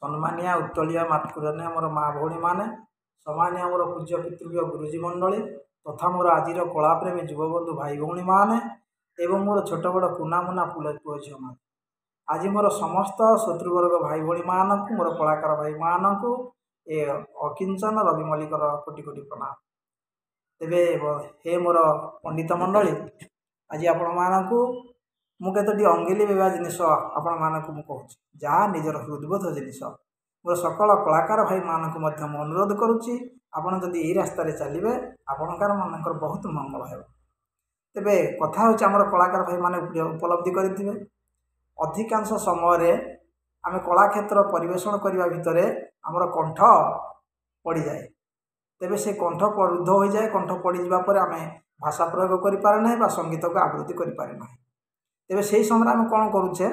सम्मानिया उत्तलिया मातृरानी मोर माँ भौणी मैंने सम्मानिया मोर पूज्य पितृव्य गुरुजी मंडली तथा मोर आज कलाप्रेमी युवबंधु भाई भौणी मैंने एवं मोर छोट बड़ कुना मुना पुल पुओ झील मैंने आज मोर समस्त शत्रुवर्ग भाई भौणी मानक मोर कलाकार भाई मानक ए अकिंचन रवि मल्लिकर कोटि कोटि प्रणाम। तेबे हे मोर पंडित मंडली आज आपण मानक मु केतोटी अंगेली बेवा जिनिस आपण मानक मु कहूँ जहाँ निजर हृदबोध जिनिस मोर सकल कलाकार भाई मानक मध्य मु अनुरोध करुच्ची आपण जदि यही रास्तार चलिए आपणकार मानकर बहुत मंगल है। तेबे कथा होची आमर कलाकार भाई माने उपलब्धि करेंगे अधिकांश समय आम कला क्षेत्र परिवेषण करने भितर आमर कंठ पड़ जाए तेबे से कंठ रुद्ध हो जाए कंठ पड़ जापर आम भाषा प्रयोग कर संगीत को आवृत्ति करें तेबे से समय आम कौन करुचे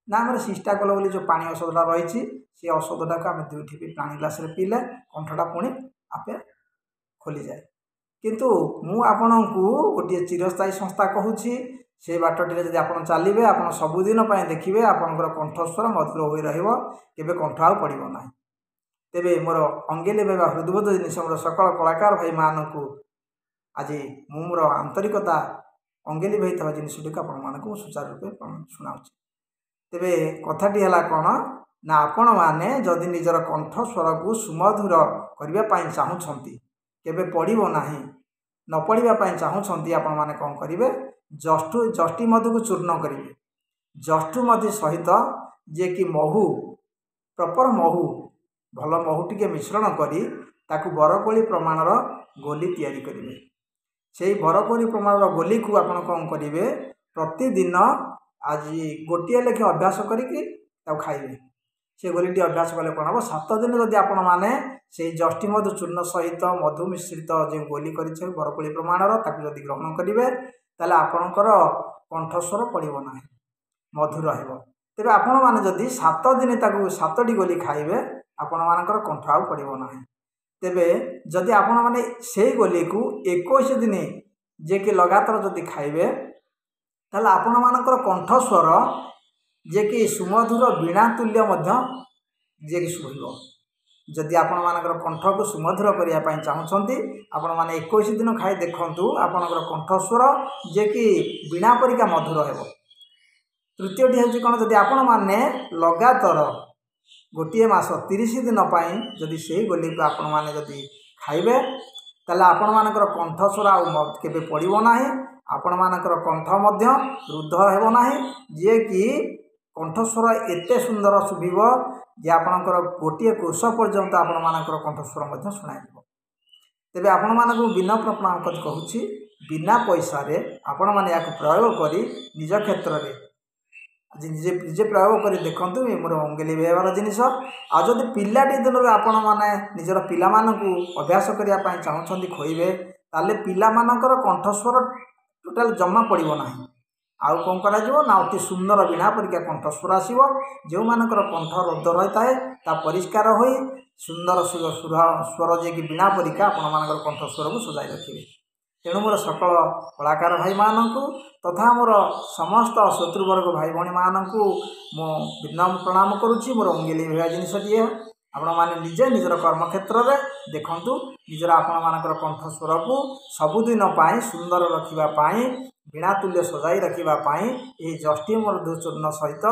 ना आम सिस्टाकल बोली जो पानी औषधटा रही से औषधटा को आम दुईटी भी पानी ग्लास पीले कंठटा पुणी आपे खोली जाए किंतु मु आपण को गोटे चिरस्थायी संस्था कहूँ से बाटटे जब आप चलिए आप सबुदिन देखिए आपंकर कंठस्वर मधुर हो रहे कंठ आ पड़ो ना। तेबे मोर अंगेली बेवा हृदबोध जिनिस मोर सकल कलाकार भाई मानक आज मोर आंतरिकता अंगेली भाई था जिनटी आपको सुचारू रूपे शुणाऊँ। तेबे कथाटी है कौन ना आपण मैंने जदि निजर कंठस्वर को सुमधुर करने चाहूँगी केबे पड़ो ना न पढ़ापी चाहूँगी आपण मैंने कौन करेंगे जष्टु मधु को चूर्ण करेंगे जष्टु मधु सहित जे कि महू प्रपर महू भल महू टी मिश्रण करी ताकू बरकोली प्रमाणर गोली तैयारी करेंगे से बरकोली प्रमाणर गोली को आपण कौन करेंगे प्रतिदिन आज गोटे लेखे अभ्यास करी खाइबे से गोलीटी अभ्यास कले कौन हम 7 दिन जदि आपण मैंने से जष्टि मधु चूर्ण सहित मधु मिश्रित जो गोली कर बरकोली प्रमाणर ताकू जदि ग्रहण करेंगे ताले आपणकर कंठस्वर पड़ो ना मधुर हो। तेबे आपण मैंने जदि 7 दिन ताकू 7टी गोली खाइबे आपण मानकर कंठ आ पड़ो ना। तेबे जदि आपण मैंने से गोली को 21 दिन जे कि लगातार जदि खाइबे ताले आपण मानकर कंठस्वर जे कि सुमधुर वीणा तुल्य मध्य जे कि शुभिबो। जदि आपण मानकर कंठ को सुमधुर करने चाहूँगी आपण मैंने 21 दिन खाई देखु आपणकर कंठस्वर जे कि वीणा परिका मधुर हो। तृतीयटी हूँ कौन जदि आपण मैंने लगातार गोटे मास 30 दिन जदि से गोली को आपण मैंने जदि खाइबे ताले आपण मानकर कंठस्वर आके पड़ो ना आपण मानकर कंठ मध्य रुद्ध हो ना जे कि कंठस्वर एते सुंदर शुभिब जे आपणकर गोटे कोष पर्यंत आपण मानकर कंठस्वर मध्य शुणाइब। तेबे आपण मानक विनम्र प्रणाम कर कहूँ बिना पैसा रे आपण माने याक प्रयोग करी निज क्षेत्र में निजे प्रयोग कर देखूँ मोर अंगेली बेहबार जिनिस आज जदि पिलाटी दिन आपण मैंने निजर पिला अभ्यास करने चाहूँगी खोइबे ताले पिला मानकर कंठस्वर टोटाल जमा पड़ो ना आउ कौन कर अति सुंदर वीणा परिका कंठस्वर आसो जो मानकर कंठ रुद्ध रही है परिष्कार हो सुंदर स्वर जे कि वीणा परिका आपण मानकर कंठस्वर को सजाई रखिए। तेणु मोर सकल कलाकार भाई मानक तथा मोर समस्त शत्रुवर्ग भाई भौणी मानक मो विनम्र प्रणाम करुच्ची। मोर अंगेली भैया जिनटी आपण मैंने निजे निजर कर्म क्षेत्र में देखु निजर आपण मानकर कंठस्वर को सबुदिन सुंदर रखापी वीणा तुल्य सजाई रखापी ये जष्टि मधु चूर्ण सहित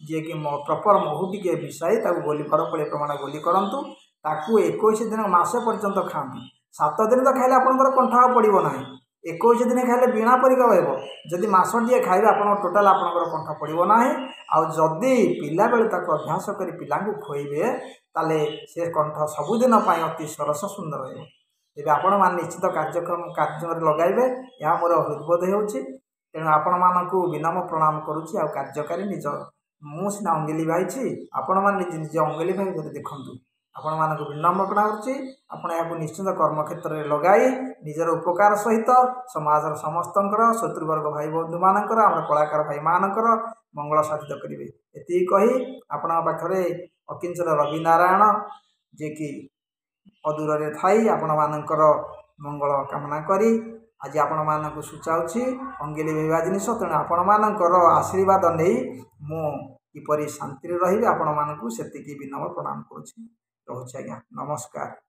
जे कि प्रपर महू टी मिसाई गोली बरकोली प्रमाण गोली करूँ ताकू 21 दिन मसे पर्यंत खाँतु 7 दिन तो खाइले आपंकर कंठ आ पड़ो ना 21 दिन खाइले वीणा परिका हो जदि मसटे खाइबे आप टोटाल आपंकर कंठ पड़ो ना आदि पिला बेले अभ्यास कर पिला खोइबे ताले से कंठ सबुदिन अति सरस सुंदर हो। तेज आपण मैंने निश्चित कार्यक्रम कार्य लगाइबे यह मोर हृदबोध होउछि। तेणु आपण मानकु विनम्र प्रणाम करुच्ची आ कार्यकारी निज मु सीना अंगेली भाई आपण मैंने निज अंगेली भाई देखूँ आपण मानक विनम्र प्रणाम करुच्ची। आपण या निश्चित कर्म क्षेत्र में लगाई निजर उपकार सहित समाजर समस्तंकर शत्रुवर्ग भाई बंधु मानकर आम कलाकार भाई मानकर मंगल साधित करेंगे। एति कही आपण पाखरे अकिंचन रवि नारायण जे कि अदूर थाई आपण मानकर मंगल कामना करी आज आपण मानक सूचाऊँगी अंगेली बेवा जिनिस। तेणु आपण मानकर आशीर्वाद नहीं मु କିପରି ଶାନ୍ତିରେ ରହିବେ ଆପଣମାନଙ୍କୁ ସେତିକି ବିନମ୍ର ପ୍ରଣାମ କରୁଛି। ରହୁଛି ଆଜ୍ଞା, ନମସ୍କାର।